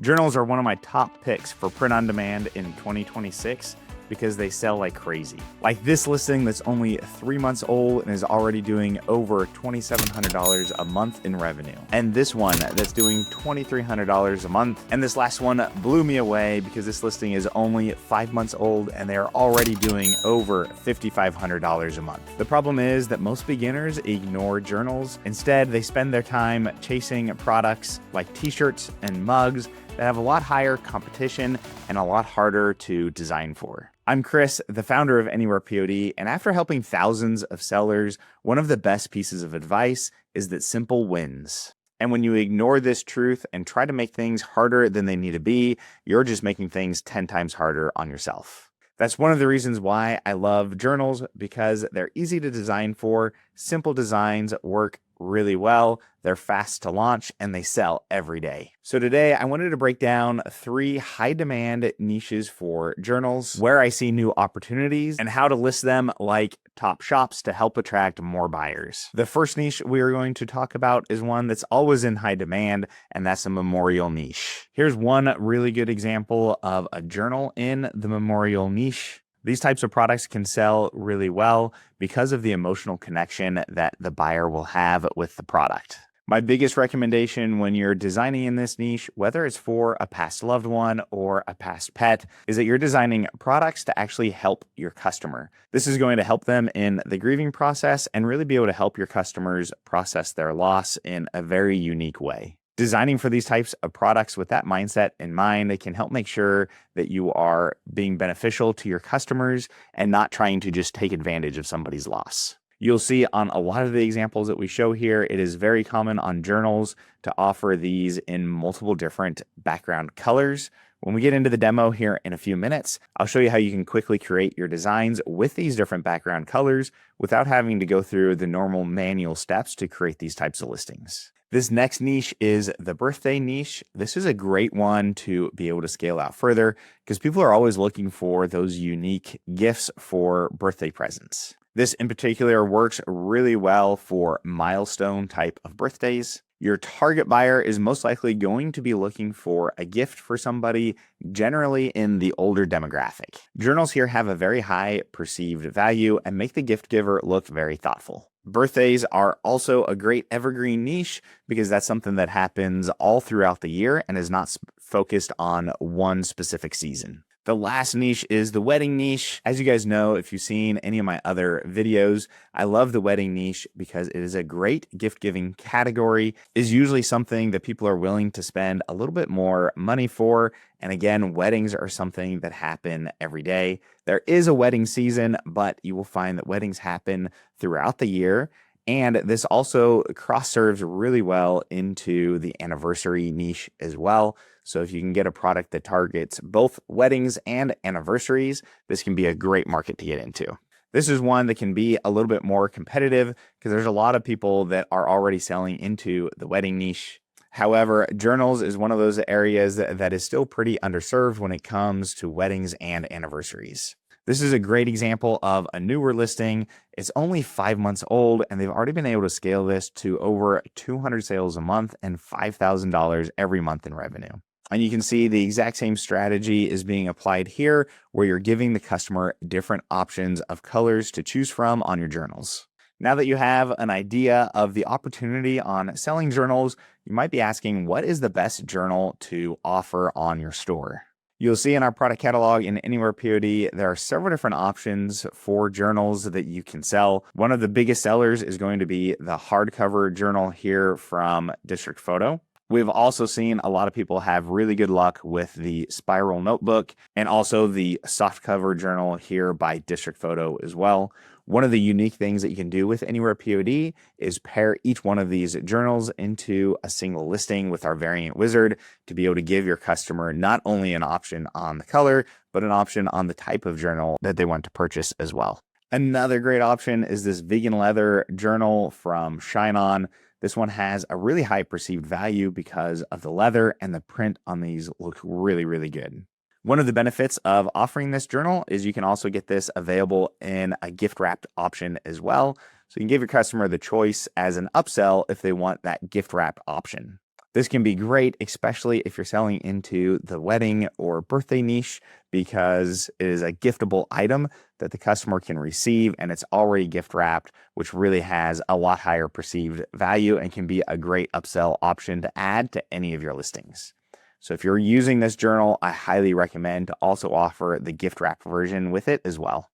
Journals are one of my top picks for print on demand in 2026 because they sell like crazy. Like this listing that's only 3 months old and is already doing over $2,700 a month in revenue. And this one that's doing $2,300 a month. And this last one blew me away because this listing is only 5 months old and they're already doing over $5,500 a month. The problem is that most beginners ignore journals. Instead, they spend their time chasing products like t-shirts and mugs that have a lot higher competition and a lot harder to design for. I'm Chris, the founder of AnywherePOD, and after helping thousands of sellers, one of the best pieces of advice is that simple wins. And when you ignore this truth and try to make things harder than they need to be, you're just making things 10 times harder on yourself. That's one of the reasons why I love journals, because they're easy to design for, simple designs work really well, they're fast to launch, and they sell every day. So today I wanted to break down 3 high demand niches for journals, where I see new opportunities, and how to list them like top shops to help attract more buyers. The first niche we are going to talk about is one that's always in high demand, and that's a memorial niche. Here's one really good example of a journal in the memorial niche. These types of products can sell really well because of the emotional connection that the buyer will have with the product. My biggest recommendation when you're designing in this niche, whether it's for a past loved one or a past pet, is that you're designing products to actually help your customer. This is going to help them in the grieving process and really be able to help your customers process their loss in a very unique way. Designing for these types of products with that mindset in mind, it can help make sure that you are being beneficial to your customers and not trying to just take advantage of somebody's loss. You'll see on a lot of the examples that we show here, it is very common on journals to offer these in multiple different background colors. When we get into the demo here in a few minutes, I'll show you how you can quickly create your designs with these different background colors without having to go through the normal manual steps to create these types of listings. This next niche is the birthday niche. This is a great one to be able to scale out further because people are always looking for those unique gifts for birthday presents. This in particular works really well for milestone type of birthdays. Your target buyer is most likely going to be looking for a gift for somebody, generally in the older demographic. Journals here have a very high perceived value and make the gift giver look very thoughtful. Birthdays are also a great evergreen niche because that's something that happens all throughout the year and is not focused on one specific season. The last niche is the wedding niche. As you guys know, if you've seen any of my other videos, I love the wedding niche because it is a great gift-giving category. It is usually something that people are willing to spend a little bit more money for. And again, weddings are something that happen every day. There is a wedding season, but you will find that weddings happen throughout the year. And this also cross-serves really well into the anniversary niche as well. So if you can get a product that targets both weddings and anniversaries, this can be a great market to get into. This is one that can be a little bit more competitive because there's a lot of people that are already selling into the wedding niche. However, journals is one of those areas that is still pretty underserved when it comes to weddings and anniversaries. This is a great example of a newer listing. It's only 5 months old, and they've already been able to scale this to over 200 sales a month and $5,000 every month in revenue. And you can see the exact same strategy is being applied here, where you're giving the customer different options of colors to choose from on your journals. Now that you have an idea of the opportunity on selling journals, you might be asking, what is the best journal to offer on your store? You'll see in our product catalog in AnywherePOD, there are several different options for journals that you can sell. One of the biggest sellers is going to be the hardcover journal here from District Photo. We've also seen a lot of people have really good luck with the spiral notebook and also the softcover journal here by District Photo as well. One of the unique things that you can do with AnywherePOD is pair each one of these journals into a single listing with our variant wizard to be able to give your customer not only an option on the color, but an option on the type of journal that they want to purchase as well. Another great option is this vegan leather journal from Shine On. This one has a really high perceived value because of the leather, and the print on these look really, really good. One of the benefits of offering this journal is you can also get this available in a gift wrapped option as well. So you can give your customer the choice as an upsell if they want that gift wrap option. This can be great, especially if you're selling into the wedding or birthday niche, because it is a giftable item that the customer can receive and it's already gift wrapped, which really has a lot higher perceived value and can be a great upsell option to add to any of your listings. So if you're using this journal, I highly recommend to also offer the gift wrap version with it as well.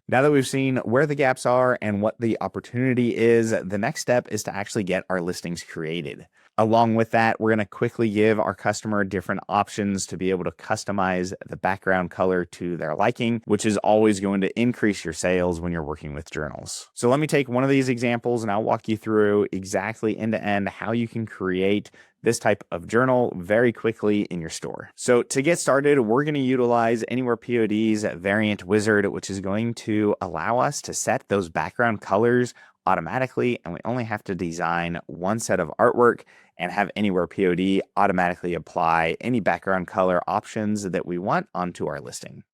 Now that we've seen where the gaps are and what the opportunity is, the next step is to actually get our listings created. Along with that, we're going to quickly give our customer different options to be able to customize the background color to their liking, which is always going to increase your sales when you're working with journals. So let me take one of these examples and I'll walk you through exactly end to end how you can create this type of journal very quickly in your store. So to get started, we're going to utilize AnywherePOD's variant wizard, which is going to allow us to set those background colors automatically, and we only have to design one set of artwork and have AnywherePOD automatically apply any background color options that we want onto our listing.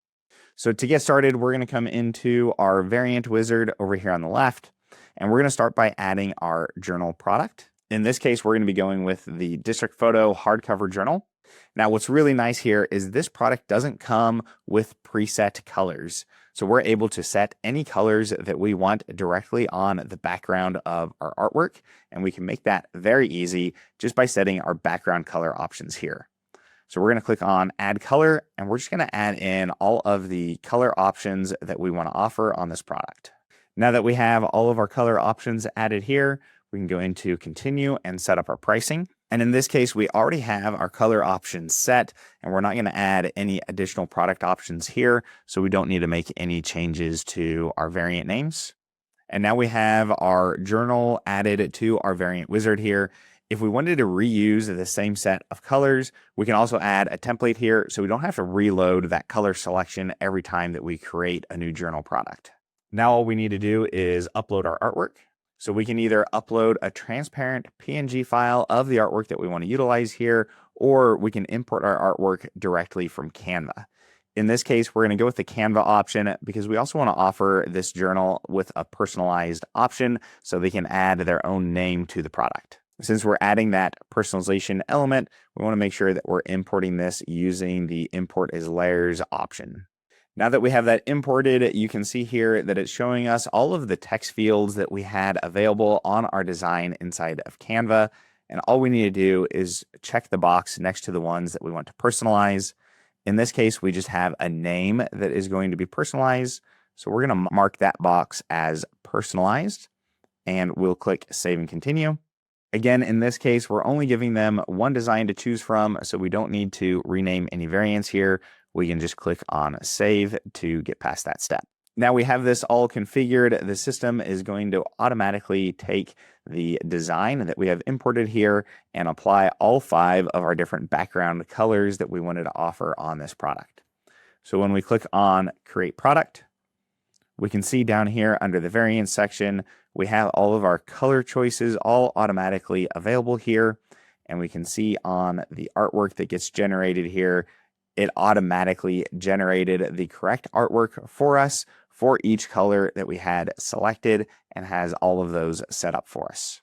So to get started, we're going to come into our variant wizard over here on the left, and we're going to start by adding our journal product. In this case, we're going to be going with the District Photo hardcover journal. Now, what's really nice here is this product doesn't come with preset colors. So we're able to set any colors that we want directly on the background of our artwork. And we can make that very easy just by setting our background color options here. So we're going to click on Add Color, and we're just going to add in all of the color options that we want to offer on this product. Now that we have all of our color options added here, we can go into Continue and set up our pricing. And in this case, we already have our color options set, and we're not going to add any additional product options here, so we don't need to make any changes to our variant names. And now we have our journal added to our variant wizard here. If we wanted to reuse the same set of colors, we can also add a template here, so we don't have to reload that color selection every time that we create a new journal product. Now all we need to do is upload our artwork. So we can either upload a transparent PNG file of the artwork that we want to utilize here, or we can import our artwork directly from Canva. In this case, we're going to go with the Canva option because we also want to offer this journal with a personalized option so they can add their own name to the product. Since we're adding that personalization element, we want to make sure that we're importing this using the Import as Layers option. Now that we have that imported, you can see here that it's showing us all of the text fields that we had available on our design inside of Canva. And all we need to do is check the box next to the ones that we want to personalize. In this case, we just have a name that is going to be personalized. So we're going to mark that box as personalized, and we'll click Save and Continue. Again, in this case, we're only giving them one design to choose from, so we don't need to rename any variants here. We can just click on Save to get past that step. Now we have this all configured. The system is going to automatically take the design that we have imported here and apply all 5 of our different background colors that we wanted to offer on this product. So when we click on Create Product, we can see down here under the variants section, we have all of our color choices all automatically available here. And we can see on the artwork that gets generated here, it automatically generated the correct artwork for us for each color that we had selected and has all of those set up for us.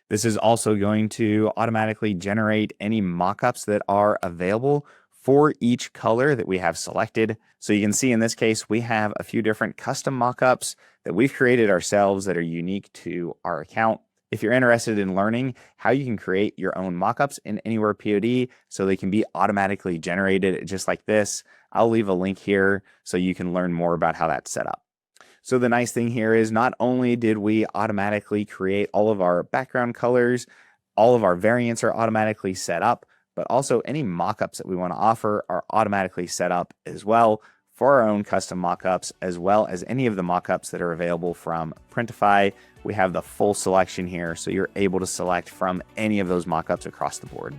This is also going to automatically generate any mockups that are available for each color that we have selected. So you can see in this case, we have a few different custom mockups that we've created ourselves that are unique to our account. If you're interested in learning how you can create your own mockups in AnywherePOD so they can be automatically generated just like this, I'll leave a link here so you can learn more about how that's set up. So the nice thing here is not only did we automatically create all of our background colors, all of our variants are automatically set up, but also any mockups that we want to offer are automatically set up as well for our own custom mockups, as well as any of the mockups that are available from Printify. We have the full selection here, so you're able to select from any of those mockups across the board.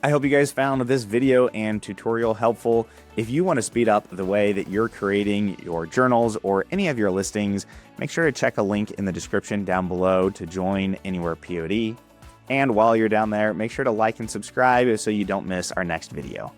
I hope you guys found this video and tutorial helpful. If you want to speed up the way that you're creating your journals or any of your listings, make sure to check a link in the description down below to join AnywherePOD. And while you're down there, make sure to like and subscribe so you don't miss our next video.